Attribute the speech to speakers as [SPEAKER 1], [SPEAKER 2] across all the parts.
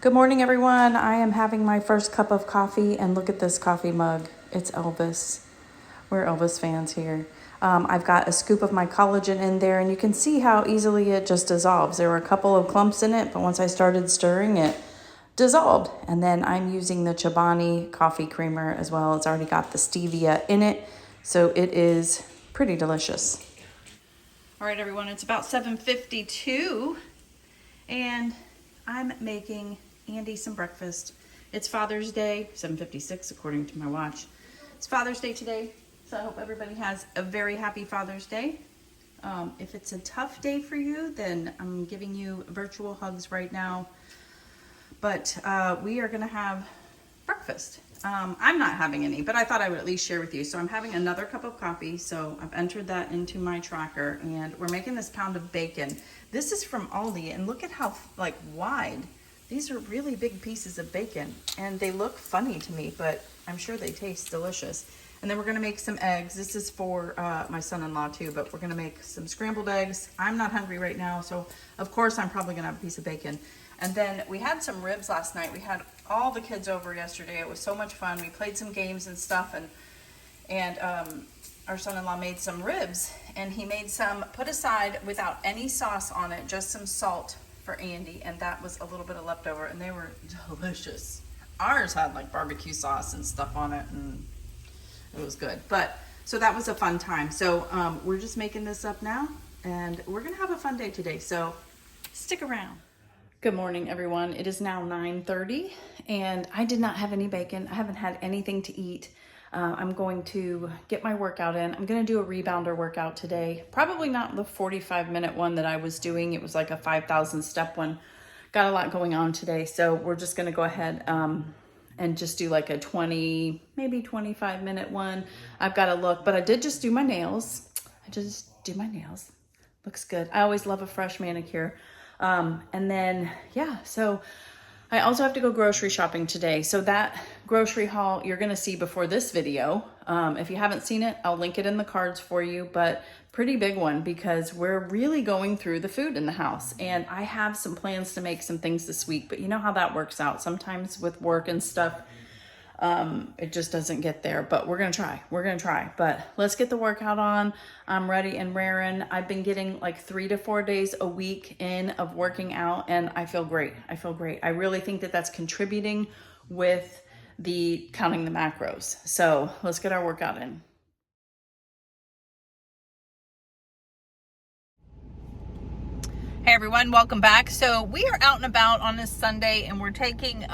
[SPEAKER 1] Good morning, everyone. I am having my first cup of coffee, and look at this coffee mug. It's Elvis. We're Elvis fans here. I've got a scoop of my collagen in there, and you can see how easily it just dissolves. There were a couple of clumps in it, but once I started stirring, it dissolved. And then I'm using the Chobani coffee creamer as well. It's already got the stevia in it, so it is pretty delicious. All right, everyone, it's about 7:52, and I'm making Andy some breakfast. It's Father's Day, 7:56 according to my watch. It's Father's Day today, so I hope everybody has a very happy Father's Day. If it's a tough day for you, then I'm giving you virtual hugs right now. But we are gonna have breakfast. I'm not having any, but I thought I would at least share with you. So I'm having another cup of coffee, so I've entered that into my tracker, and we're making this pound of bacon. This is from Aldi, and look at how wide. These are really big pieces of bacon, and they look funny to me, but I'm sure they taste delicious. And then we're gonna make some eggs. This is for my son-in-law too, but we're gonna make some scrambled eggs. I'm not hungry right now, so of course I'm probably gonna have a piece of bacon. And then we had some ribs last night. We had all the kids over yesterday. It was so much fun. We played some games and stuff, and our son-in-law made some ribs, and he made some put aside without any sauce on it, just some salt for Andy, and that was a little bit of leftover, and they were delicious. Ours had like barbecue sauce and stuff on it, and it was good. But so that was a fun time. So we're just making this up now, and we're gonna have a fun day today, so stick around. Good morning, everyone. It is now 9:30, and I did not have any bacon. I haven't had anything to eat. I'm going to get my workout in. I'm going to do a rebounder workout today. Probably not the 45-minute one that I was doing. It was like a 5,000 step one. Got a lot going on today, so we're just going to go ahead and just do like a 20, maybe 25-minute one. I've got to look, but I did just do my nails. Looks good. I always love a fresh manicure. And then, yeah, so I also have to go grocery shopping today. So that grocery haul you're going to see before this video. If you haven't seen it, I'll link it in the cards for you, but pretty big one because we're really going through the food in the house, and I have some plans to make some things this week, but you know how that works out. Sometimes with work and stuff, it just doesn't get there, but we're going to try, but let's get the workout on. I'm ready and raring. I've been getting like 3 to 4 days a week in of working out, and I feel great. I really think that that's contributing with the counting the macros. So let's get our workout in. Hey everyone, welcome back. So we are out and about on this Sunday, and we're taking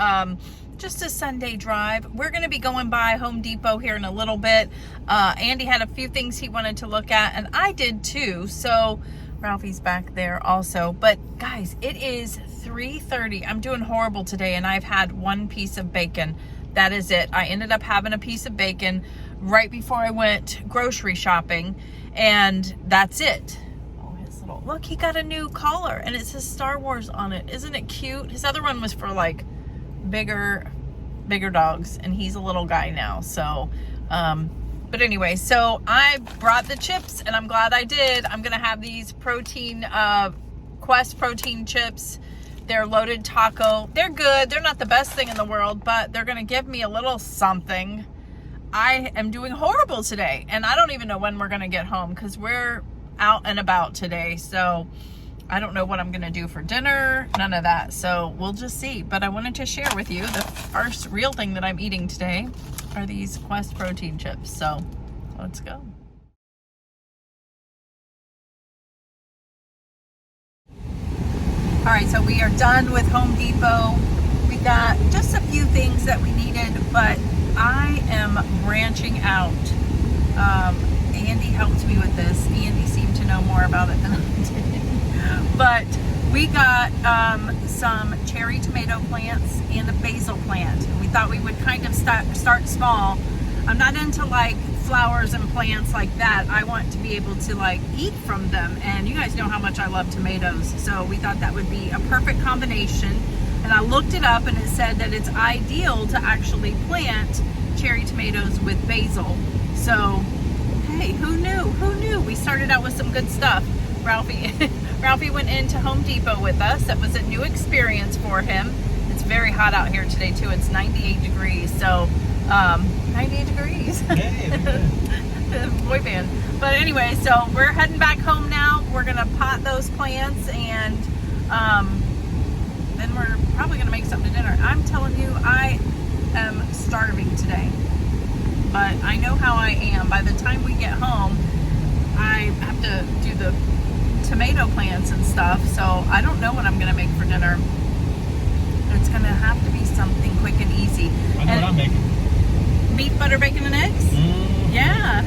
[SPEAKER 1] just a Sunday drive. We're going to be going by Home Depot here in a little bit. Andy had a few things he wanted to look at, and I did too. So Ralphie's back there also. But guys, it is 3:30. I'm doing horrible today, and I've had one piece of bacon. That is it. I ended up having a piece of bacon right before I went grocery shopping, and that's it. Look, he got a new collar, and it says Star Wars on it. Isn't it cute? His other one was for like bigger dogs, and he's a little guy now. So but anyway, so I brought the chips, and I'm glad I did. I'm gonna have these protein Quest protein chips. They're loaded taco. They're good. They're not the best thing in the world, but they're gonna give me a little something. I am doing horrible today, and I don't even know when we're gonna get home because we're out and about today, so I don't know what I'm gonna do for dinner, none of that, so we'll just see. But I wanted to share with you the first real thing that I'm eating today are these Quest protein chips, so let's go. All right, so we are done with Home Depot. We got just a few things that we needed, but I am branching out. Andy helped me with this. Andy seemed to know more about it than I did. But we got some cherry tomato plants and a basil plant. And we thought we would kind of start small. I'm not into like flowers and plants like that. I want to be able to like eat from them. And you guys know how much I love tomatoes. So we thought that would be a perfect combination. And I looked it up, and it said that it's ideal to actually plant cherry tomatoes with basil. So hey, who knew? We started out with some good stuff. Ralphie went into Home Depot with us. That was a new experience for him. It's very hot out here today too. It's 98 degrees, so 98 degrees. Boy band. But anyway, so we're heading back home now. We're gonna pot those plants, and then we're probably gonna make something to dinner. I'm telling you, I am starving today, but I know how I am. By the time we get home, I have to do the tomato plants and stuff, so I don't know what I'm gonna make for dinner. It's gonna have to be something quick and easy.
[SPEAKER 2] I know what I'm making.
[SPEAKER 1] Beef, butter, bacon, and eggs?
[SPEAKER 2] Mm-hmm.
[SPEAKER 1] Yeah.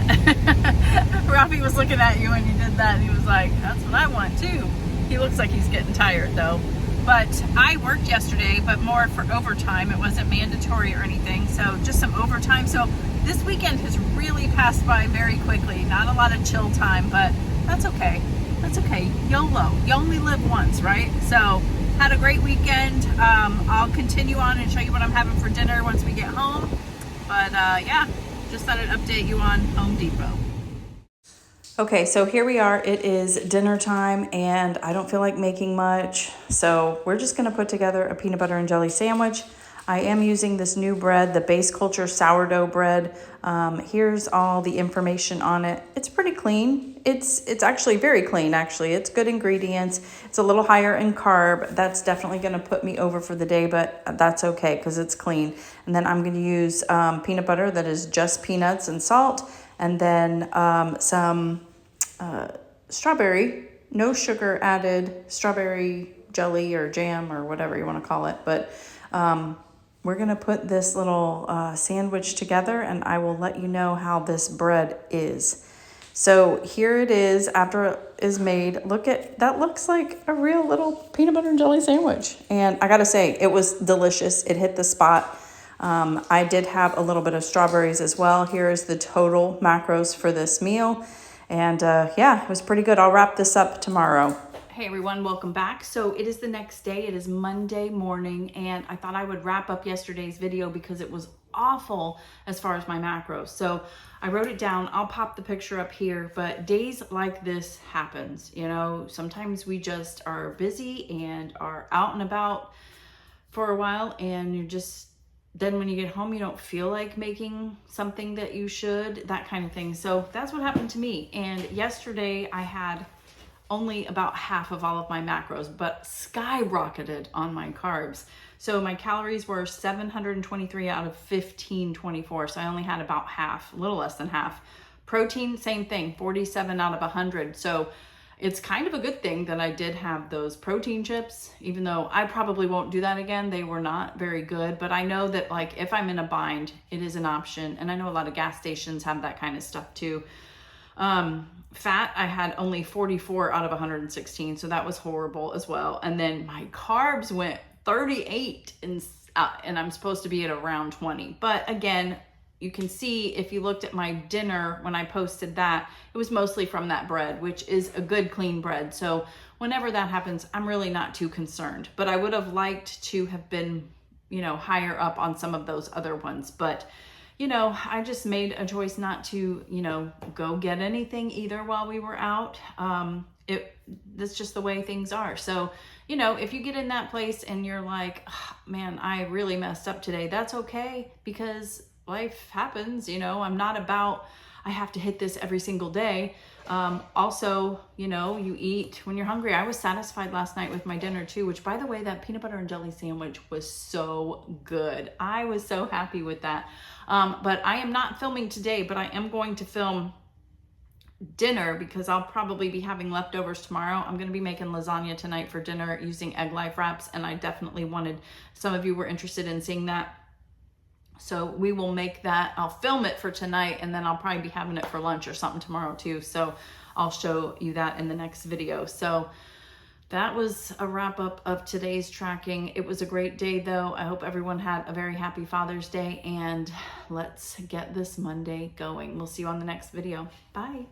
[SPEAKER 1] Ralphie was looking at you when you did that, and he was like, that's what I want too. He looks like he's getting tired though. But I worked yesterday, but more for overtime. It wasn't mandatory or anything, so just some overtime. So this weekend has really passed by very quickly. Not a lot of chill time, but that's okay. That's okay. YOLO. You only live once, right? So had a great weekend. I'll continue on and show you what I'm having for dinner once we get home. But yeah, just thought I'd update you on Home Depot. Okay, so here we are. It is dinner time, and I don't feel like making much. So we're just gonna put together a peanut butter and jelly sandwich. I am using this new bread, the Base Culture sourdough bread. Here's all the information on it. It's pretty clean. It's actually very clean, actually. It's good ingredients. It's a little higher in carb. That's definitely gonna put me over for the day, but that's okay because it's clean. And then I'm gonna use peanut butter that is just peanuts and salt, and then some strawberry, no sugar added, strawberry jelly or jam or whatever you wanna call it. But we're gonna put this little sandwich together, and I will let you know how this bread is. So here it is after it is made. Look at that, looks like a real little peanut butter and jelly sandwich. And I gotta say, it was delicious. It hit the spot. I did have a little bit of strawberries as well. Here is the total macros for this meal. And yeah, it was pretty good. I'll wrap this up tomorrow. Hey everyone, welcome back. So it is the next day. It is Monday morning, and I thought I would wrap up yesterday's video because it was awful as far as my macros. So I wrote it down. I'll pop the picture up here, but days like this happens. You know, sometimes we just are busy and are out and about for a while, and you're just, then when you get home, you don't feel like making something that you should, that kind of thing. So that's what happened to me. And yesterday I had only about half of all of my macros, but skyrocketed on my carbs. So my calories were 723 out of 1524. So I only had about half, a little less than half. Protein, same thing, 47 out of 100. So it's kind of a good thing that I did have those protein chips, even though I probably won't do that again. They were not very good, but I know that like if I'm in a bind, it is an option. And I know a lot of gas stations have that kind of stuff too. Fat, I had only 44 out of 116, so that was horrible as well. And then my carbs went 38, and I'm supposed to be at around 20. But again, you can see if you looked at my dinner when I posted that, it was mostly from that bread, which is a good clean bread. So whenever that happens, I'm really not too concerned. But I would have liked to have been, you know, higher up on some of those other ones. But you know, I just made a choice not to, you know, go get anything either while we were out. That's just the way things are. So, you know, if you get in that place and you're like, oh, man, I really messed up today, that's okay, because life happens. You know, I'm not about, I have to hit this every single day. Also, you know, you eat when you're hungry. I was satisfied last night with my dinner too, which by the way, that peanut butter and jelly sandwich was so good. I was so happy with that. But I am not filming today, but I am going to film dinner because I'll probably be having leftovers tomorrow. I'm going to be making lasagna tonight for dinner using egg life wraps. And I definitely wanted, some of you were interested in seeing that. So we will make that. I'll film it for tonight, and then I'll probably be having it for lunch or something tomorrow too. So I'll show you that in the next video. So that was a wrap up of today's tracking. It was a great day though. I hope everyone had a very happy Father's Day, and let's get this Monday going. We'll see you on the next video. Bye.